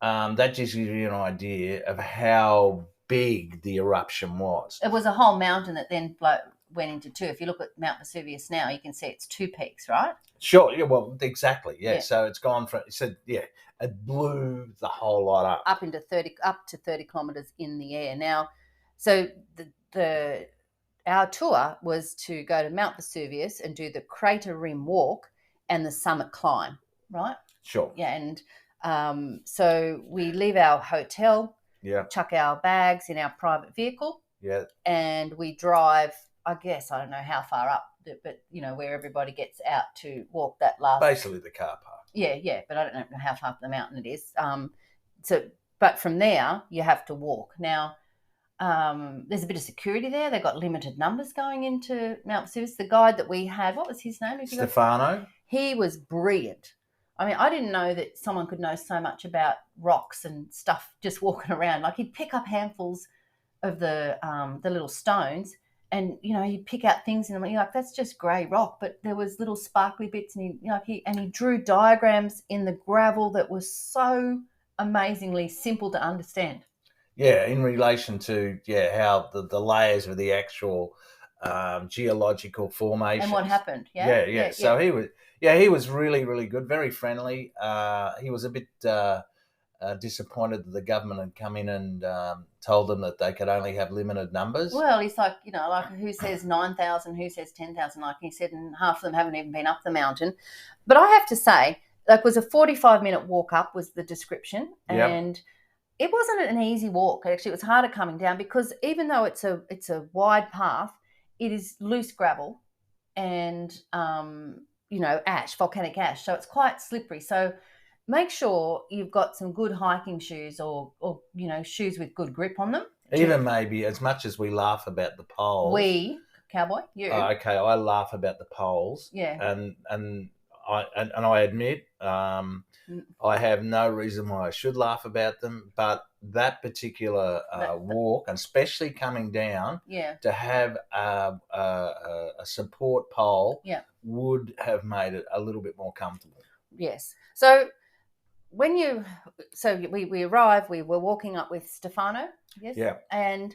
that just gives you an idea of how big the eruption was. It was a whole mountain that then went into 2. If you look at Mount Vesuvius now, you can see it's 2 peaks, right? Sure. Yeah. Well, exactly. Yeah. So it's gone from. It blew the whole lot up. Up to 30 kilometers in the air. Now, so our tour was to go to Mount Vesuvius and do the crater rim walk and the summit climb, right? Sure. Yeah, and so we leave our hotel. Yeah. Chuck our bags in our private vehicle. Yeah. And we drive, I guess, I don't know how far up, but where everybody gets out to walk that last. Basically the car park. Yeah, but I don't know how far up the mountain it is. But from there you have to walk. Now, there's a bit of security there. They've got limited numbers going into Mount Vesuvius. The guide that we had, what was his name? Stefano. He was brilliant. I mean, I didn't know that someone could know so much about rocks and stuff just walking around. Like, he'd pick up handfuls of the little stones, and he'd pick out things in them. And you're like, that's just grey rock, but there was little sparkly bits, and he drew diagrams in the gravel that was so amazingly simple to understand. Yeah, in relation to how the layers of the actual geological formation and what happened. Yeah. So he was really, really good, very friendly. He was a bit disappointed that the government had come in and told them that they could only have limited numbers. Well, he's like, like, who says 9,000, who says 10,000, like he said, and half of them haven't even been up the mountain. But I have to say, like, it was a 45-minute walk up was the description, and it wasn't an easy walk. Actually, it was harder coming down, because even though it's a wide path, it is loose gravel and ash, volcanic ash, so it's quite slippery. So make sure you've got some good hiking shoes, or shoes with good grip on them. Even maybe, as much as we laugh about the poles, cowboy, you. Okay, I laugh about the poles. Yeah. And I admit, I have no reason why I should laugh about them, but that particular walk, and especially coming down, to have a support pole, would have made it a little bit more comfortable. Yes. So we arrived, we were walking up with Stefano, yes? Yeah. And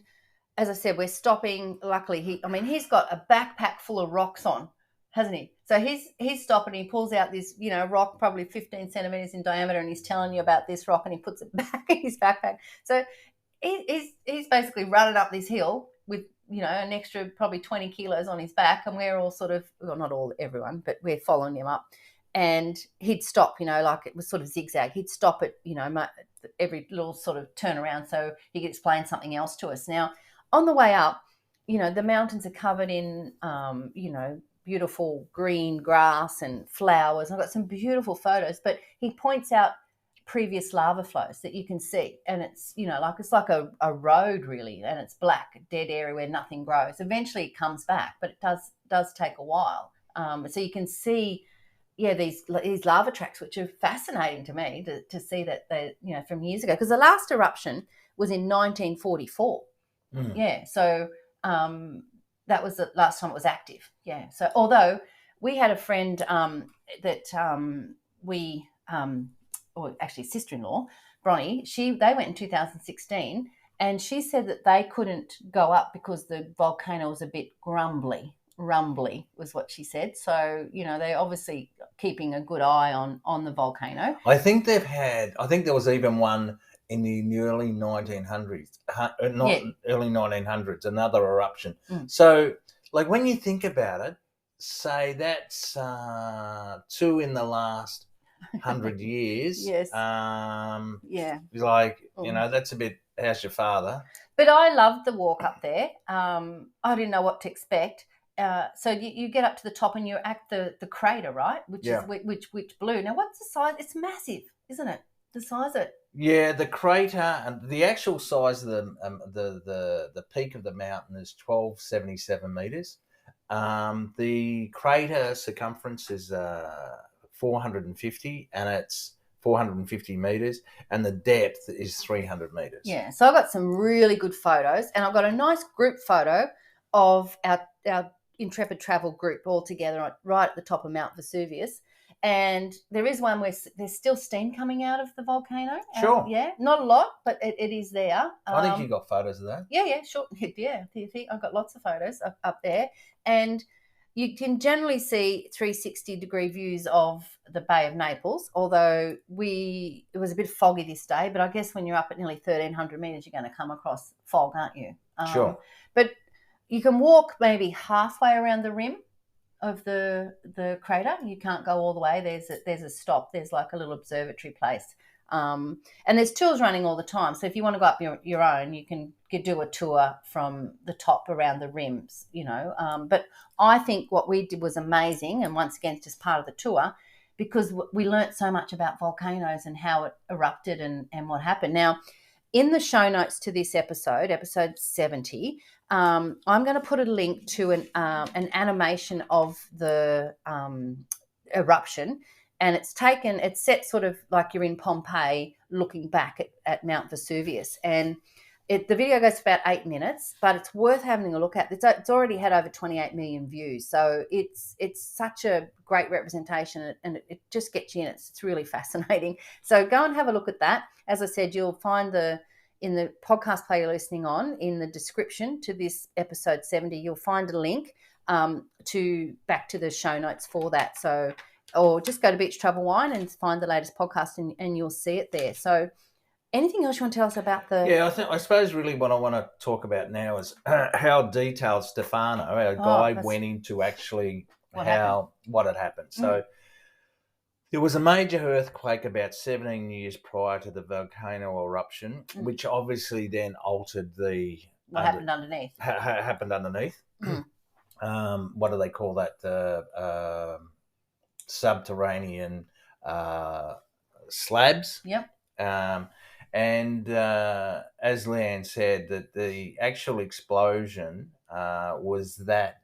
as I said, we're stopping. Luckily, he's got a backpack full of rocks on, hasn't he? So he's stopping, he pulls out this, rock probably 15 centimetres in diameter, and he's telling you about this rock, and he puts it back in his backpack. So he's basically running up this hill with, an extra probably 20 kilos on his back, and we're all sort of, well, not all, everyone, but we're following him up. And he'd stop, like it was sort of zigzag. He'd stop at, every little sort of turn around so he could explain something else to us. Now, on the way up, the mountains are covered in, beautiful green grass and flowers. I've got some beautiful photos, but he points out previous lava flows that you can see. And it's, it's like a road really, and it's black, a dead area where nothing grows. Eventually it comes back, but it does take a while. So you can see, these lava tracks, which are fascinating to me to see that they, from years ago, because the last eruption was in 1944. Yeah, so that was the last time it was active. Yeah, so although we had a friend or actually sister-in-law, Bronnie, they went in 2016, and she said that they couldn't go up because the volcano was a bit rumbly was what she said. So, they're obviously keeping a good eye on the volcano. I think there was even one in the early 1900s, another eruption. So, like, when you think about it, say that's 2 in the last 100 years. Yes. Like, that's a bit, how's your father? But I loved the walk up there. I didn't know what to expect. So you get up to the top, and you're at the crater, right? Which blew. Now, what's the size? It's massive, isn't it? The size of it. Yeah, the crater and the actual size of the peak of the mountain is 1277 meters. The crater circumference is 450, and it's 450 meters, and the depth is 300 meters. Yeah, so I've got some really good photos, and I've got a nice group photo of our Intrepid travel group all together right at the top of Mount Vesuvius. And there is one where there's still steam coming out of the volcano. Sure. Not a lot, but it is there. I think you got photos of that. Yeah, sure. Yeah, I've got lots of photos up there. And you can generally see 360-degree views of the Bay of Naples, although it was a bit foggy this day, but I guess when you're up at nearly 1,300 metres, you're going to come across fog, aren't you? Sure. But you can walk maybe halfway around the rim of the crater. You can't go all the way. There's a stop. There's like a little observatory place And there's tours running all the time. So if you want to go up your own, you can do a tour from the top around the rims, But I think what we did was amazing. And once again, it's just part of the tour because we learnt so much about volcanoes and how it erupted and what happened. Now, in the show notes to this episode 70, I'm going to put a link to an animation of the eruption. And it's set sort of like you're in Pompeii looking back at Mount Vesuvius. And the video goes for about 8 minutes, but it's worth having a look at. It's already had over 28 million views. So it's such a great representation, and it just gets you in. It's really fascinating. So go and have a look at that. As I said, you'll find in the podcast player you're listening on, in the description to this episode 70, you'll find a link back to the show notes for that. So, or just go to Beach Travel Wine and find the latest podcast and you'll see it there. So anything else you want to tell us about the... Yeah, I suppose really what I want to talk about now is how detailed Stefano, our guide, went into actually what had happened. So there was a major earthquake about 17 years prior to the volcano eruption, which obviously then altered what happened underneath. Happened underneath. What do they call that? Subterranean slabs. Yep. And as Leanne said, that the actual explosion was that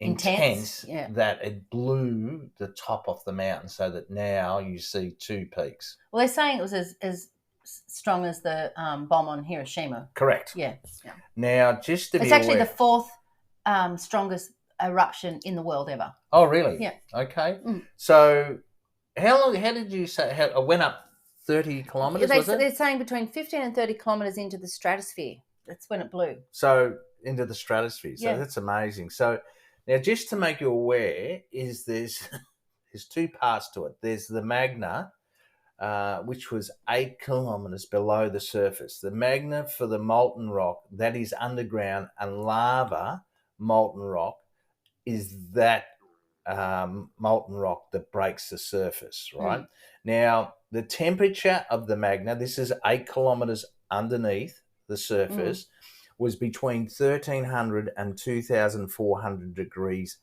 intense that it blew the top off the mountain, so that now you see two peaks. Well, they're saying it was as strong as the bomb on Hiroshima. Correct. Yeah. Now, just to be aware, it's actually the fourth strongest eruption in the world ever. Oh, really? Yeah. Okay. So how did you say it went up 30 kilometres, was it? They're saying between 15 and 30 kilometres into the stratosphere. That's when it blew. So into the stratosphere. So that's amazing. So now, just to make you aware, there's two parts to it. There's the magna, which was 8 kilometres below the surface. The magna for the molten rock, that is underground, and lava molten rock is that molten rock that breaks the surface, right? Now, the temperature of the magna, this is 8 kilometres underneath the surface, was between 1,300 and 2,400 degrees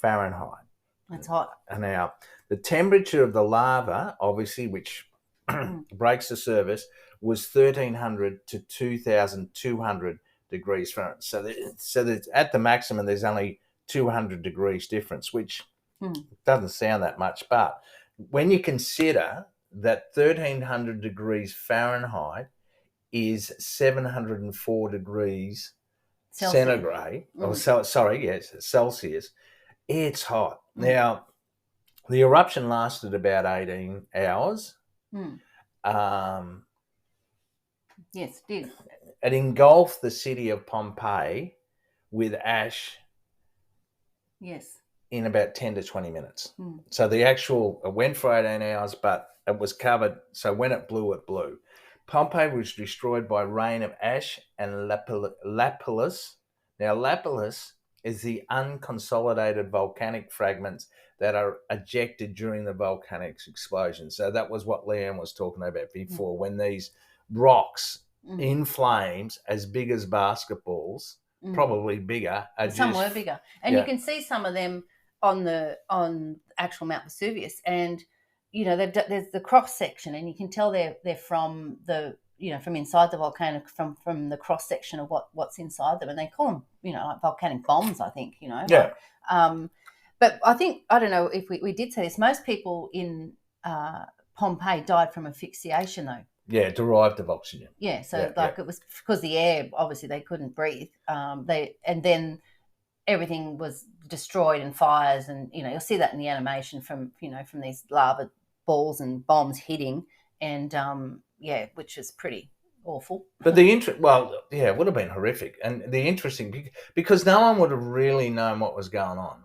Fahrenheit. That's hot. And now, the temperature of the lava, obviously, which breaks the surface, was 1,300 to 2,200 degrees Fahrenheit. So that at the maximum, there's only 200 degrees difference, which doesn't sound that much. But when you consider that 1,300 degrees Fahrenheit is 704 degrees centigrade, Celsius, it's hot. Now, the eruption lasted about 18 hours. Yes, it did. It engulfed the city of Pompeii with ash. Yes. In about 10 to 20 minutes. So it went for 18 hours, but it was covered. So when it blew, it blew. Pompeii was destroyed by rain of ash and lapillus. Now, lapillus is the unconsolidated volcanic fragments that are ejected during the volcanic explosion. So that was what Leanne was talking about before, when these rocks in flames as big as basketballs, probably bigger. Some were bigger. And you can see some of them on actual Mount Vesuvius, and there's the cross section, and you can tell they're from from inside the volcano, from the cross section of what's inside them, and they call them like volcanic bombs, I think. But I think, I don't know if we did say this, most people in Pompeii died from asphyxiation though. Yeah, derived of oxygen. Yeah, so it was because the air, obviously they couldn't breathe. And then everything was destroyed in fires, and you'll see that in the animation from these lava balls and bombs hitting, and which is pretty awful. But it would have been horrific, and the interesting, because no one would have really known what was going on.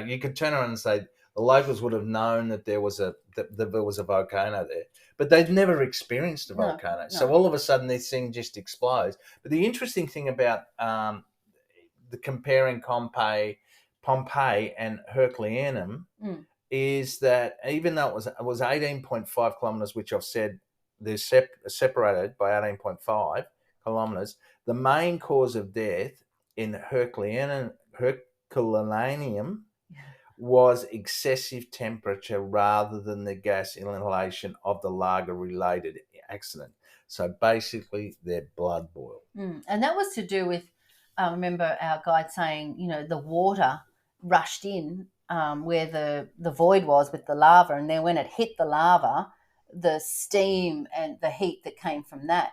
You could turn around and say the locals would have known that there was a volcano there, but they'd never experienced a volcano. No. So all of a sudden, this thing just explodes. But the interesting thing about the comparing Pompeii and Herculaneum is that even though it was 18.5 kilometres, which I've said they're separated by 18.5 kilometres, the main cause of death in Herculaneum was excessive temperature rather than the gas inhalation of the lager-related accident. So basically, their blood boiled. And that was to do with, I remember our guide saying, the water rushed in where the void was with the lava, and then when it hit the lava, the steam and the heat that came from that,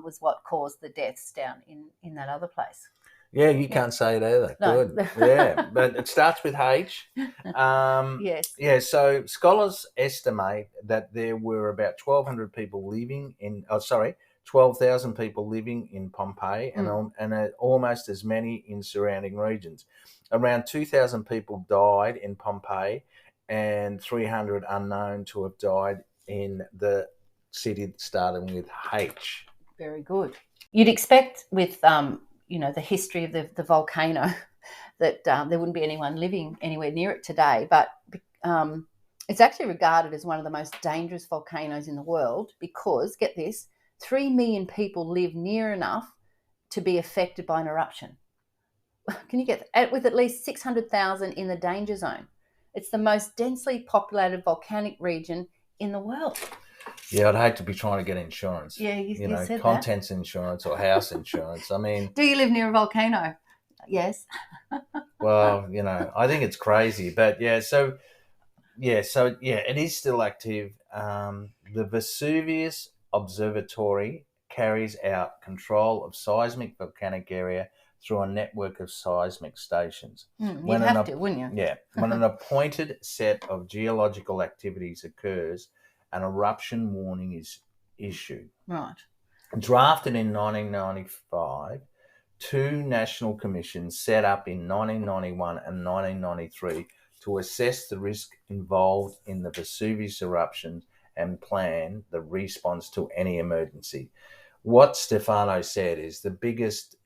was what caused the deaths down in that other place. Yeah, you can't say it either. No. Good. Yeah, but it starts with H. Yes. Yeah, so scholars estimate that there were about 1,200 people living in, 12,000 people living in Pompeii and almost as many in surrounding regions. Around 2,000 people died in Pompeii and 300 unknown to have died in the city starting with H. Very good. You'd expect with the history of the volcano that there wouldn't be anyone living anywhere near it today, but it's actually regarded as one of the most dangerous volcanoes in the world because, get this, 3 million people live near enough to be affected by an eruption. Can you get that? With at least 600,000 in the danger zone. It's the most densely populated volcanic region in the world. Yeah, I'd hate to be trying to get insurance. Yeah, you said contents insurance or house insurance. I mean, do you live near a volcano? Yes. Well, I think it's crazy, but it is still active. The Vesuvius Observatory carries out control of seismic volcanic area through a network of seismic stations. You'd have to, wouldn't you? Yeah. When an appointed set of geological activities occurs, an eruption warning is issued. Right. Drafted in 1995, two national commissions set up in 1991 and 1993 to assess the risk involved in the Vesuvius eruption and plan the response to any emergency. What Stefano said is the biggest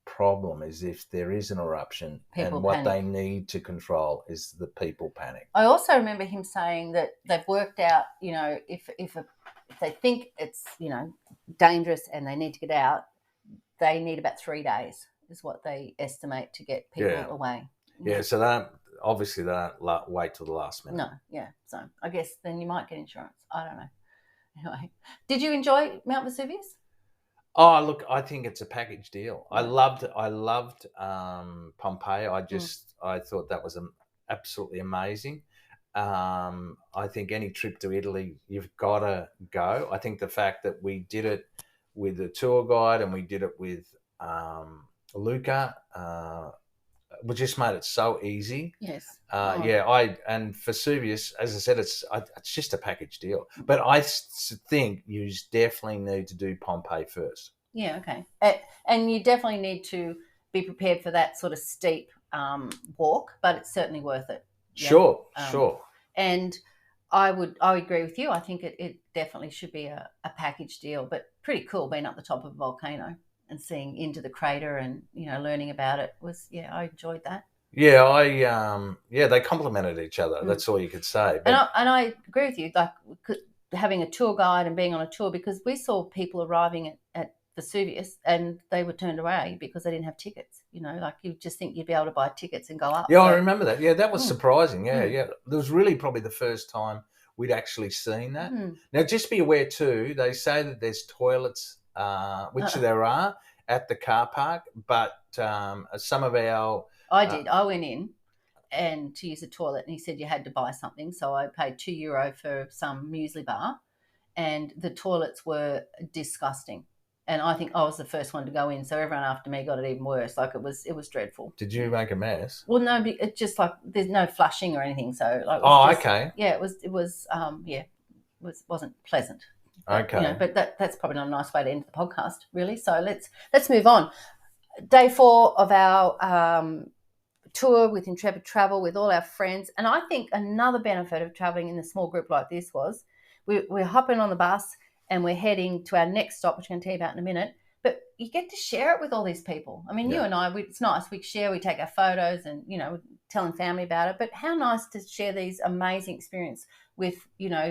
problem is if there is an eruption People what panic. they need to control is the people panic. I also remember him saying that they've worked out, if they think it's, dangerous and they need to get out, they need about 3 days is what they estimate to get people away. Yeah, so they don't wait till the last minute. No, yeah. So I guess then you might get insurance. I don't know. Anyway, did you enjoy Mount Vesuvius? Oh, look, I think it's a package deal. I loved Pompeii. I thought that was absolutely amazing. I think any trip to Italy, you've got to go. I think the fact that we did it with a tour guide and we did it with Luca, we just made it so easy. Yes. And Vesuvius, as I said, it's just a package deal. But I think you definitely need to do Pompeii first. Yeah, okay. And you definitely need to be prepared for that sort of steep walk, but it's certainly worth it. Yeah? Sure. And I would agree with you. I think it definitely should be a package deal, but pretty cool being up the top of a volcano and seeing into the crater and, learning about it I enjoyed that. Yeah, they complemented each other. That's all you could say. But... And I agree with you, like having a tour guide and being on a tour, because we saw people arriving at Vesuvius and they were turned away because they didn't have tickets. Like you just think you'd be able to buy tickets and go up. Yeah, I remember that. Yeah, that was surprising. Yeah. That was really probably the first time we'd actually seen that. Now, just be aware too, they say that there's toilets, which there are at the car park, but some of our... I went in and to use the toilet and he said you had to buy something. So I paid €2 for some muesli bar and the toilets were disgusting. And I think I was the first one to go in, so everyone after me got it even worse. Like it was dreadful. Did you make a mess? Well, no, it's just like there's no flushing or anything. So like, okay. Yeah, it wasn't pleasant. Okay. But that's probably not a nice way to end the podcast, really. So let's move on. Day 4 of our tour with Intrepid Travel with all our friends, and I think another benefit of traveling in a small group like this was we're hopping on the bus. And we're heading to our next stop, which I'm going to tell you about in a minute, but you get to share it with all these people. I mean, you and I, it's nice. We share, we take our photos and, telling family about it. But how nice to share these amazing experiences with,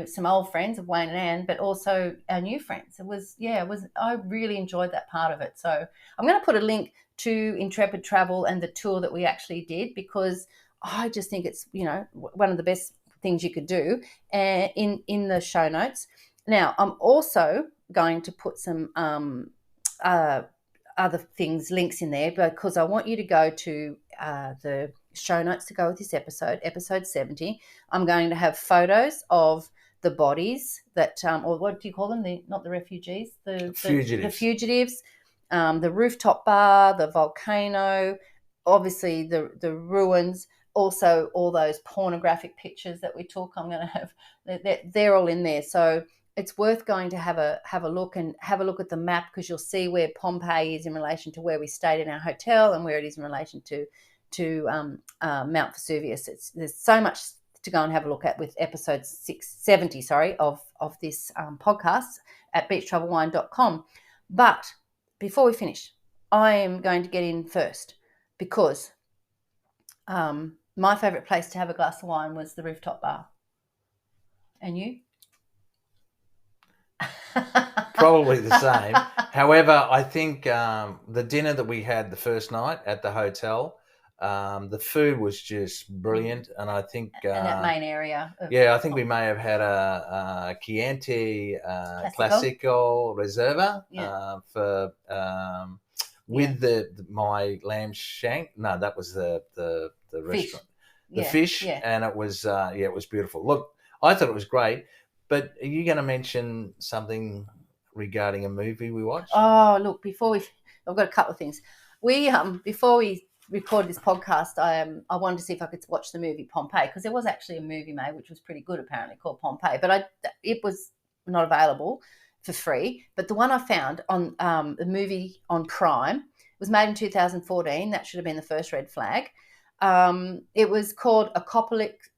some old friends of Wayne and Anne, but also our new friends. I really enjoyed that part of it. So I'm going to put a link to Intrepid Travel and the tour that we actually did, because I just think it's, one of the best things you could do in the show notes. Now, I'm also going to put some other things, links in there, because I want you to go to the show notes to go with this episode 70. I'm going to have photos of the bodies that, or what do you call them? Not the refugees, the fugitives, the rooftop bar, the volcano, obviously the ruins, also all those pornographic pictures that we took. I'm going to have, they're all in there. So it's worth going to have a look at the map, because you'll see where Pompeii is in relation to where we stayed in our hotel and where it is in relation to Mount Vesuvius. There's so much to go and have a look at with episode 670, of this podcast at beachtravelwine.com. But before we finish, I am going to get in first, because my favourite place to have a glass of wine was the rooftop bar. And you? Probably the same. However, I think the dinner that we had the first night at the hotel, the food was just brilliant, and I think in that main area. I think we may have had a Chianti Classico Reserva for with my lamb shank. No, that was the restaurant, the fish, and it was it was beautiful. Look, I thought it was great. But are you going to mention something regarding a movie we watched? Oh, look, I've got a couple of things. Before we recorded this podcast, I wanted to see if I could watch the movie Pompeii, because there was actually a movie made which was pretty good, apparently, called Pompeii. But it was not available for free. But the one I found on the movie on Prime was made in 2014. That should have been the first red flag. It was called Apocalypse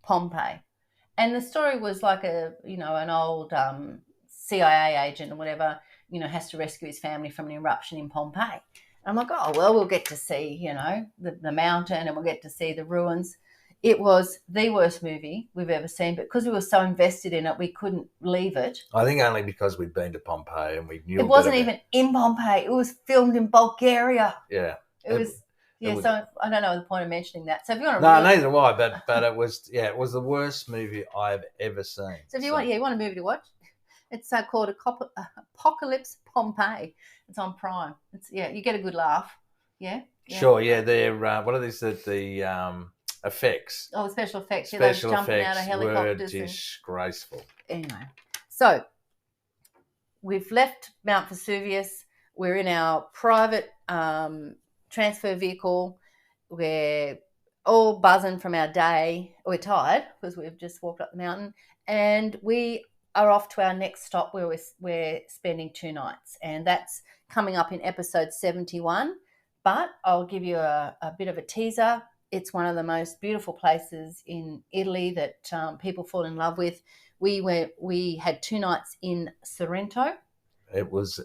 Pompeii, and the story was like an old CIA agent or whatever, has to rescue his family from an eruption in Pompeii. And I'm like, oh well, we'll get to see the mountain, and we'll get to see the ruins. It was the worst movie we've ever seen, but because we were so invested in it, we couldn't leave it. I think only because we'd been to Pompeii and we knew it wasn't even in Pompeii. It was filmed in Bulgaria. Yeah, it was. Yeah, so I don't know the point of mentioning that. So if you want to, neither do I. But it was, it was the worst movie I've ever seen. So if you want a movie to watch, it's called Apocalypse Pompeii. It's on Prime. You get a good laugh. Yeah. Sure. Yeah, they're what are these? The effects. Oh, the special effects. Special effects jumping out of helicopters. Were disgraceful. Anyway, so we've left Mount Vesuvius. We're in our private transfer vehicle. We're all buzzing from our day. We're tired because we've just walked up the mountain, and we are off to our next stop where we're spending 2 nights, and that's coming up in episode 71. But I'll give you a bit of a teaser. It's one of the most beautiful places in Italy that people fall in love with. We had 2 nights in Sorrento. It was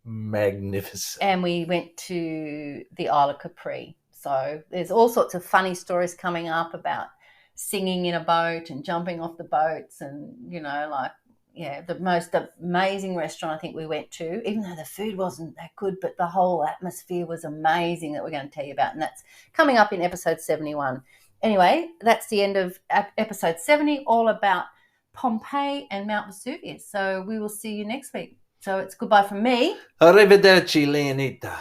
magnificent. And we went to the Isle of Capri. So there's all sorts of funny stories coming up about singing in a boat and jumping off the boats, and the most amazing restaurant I think we went to, even though the food wasn't that good, but the whole atmosphere was amazing, that we're going to tell you about, and that's coming up in episode 71. Anyway, that's the end of episode 70, all about Pompeii and Mount Vesuvius. So we will see you next week. So it's goodbye from me. Arrivederci, Leonita.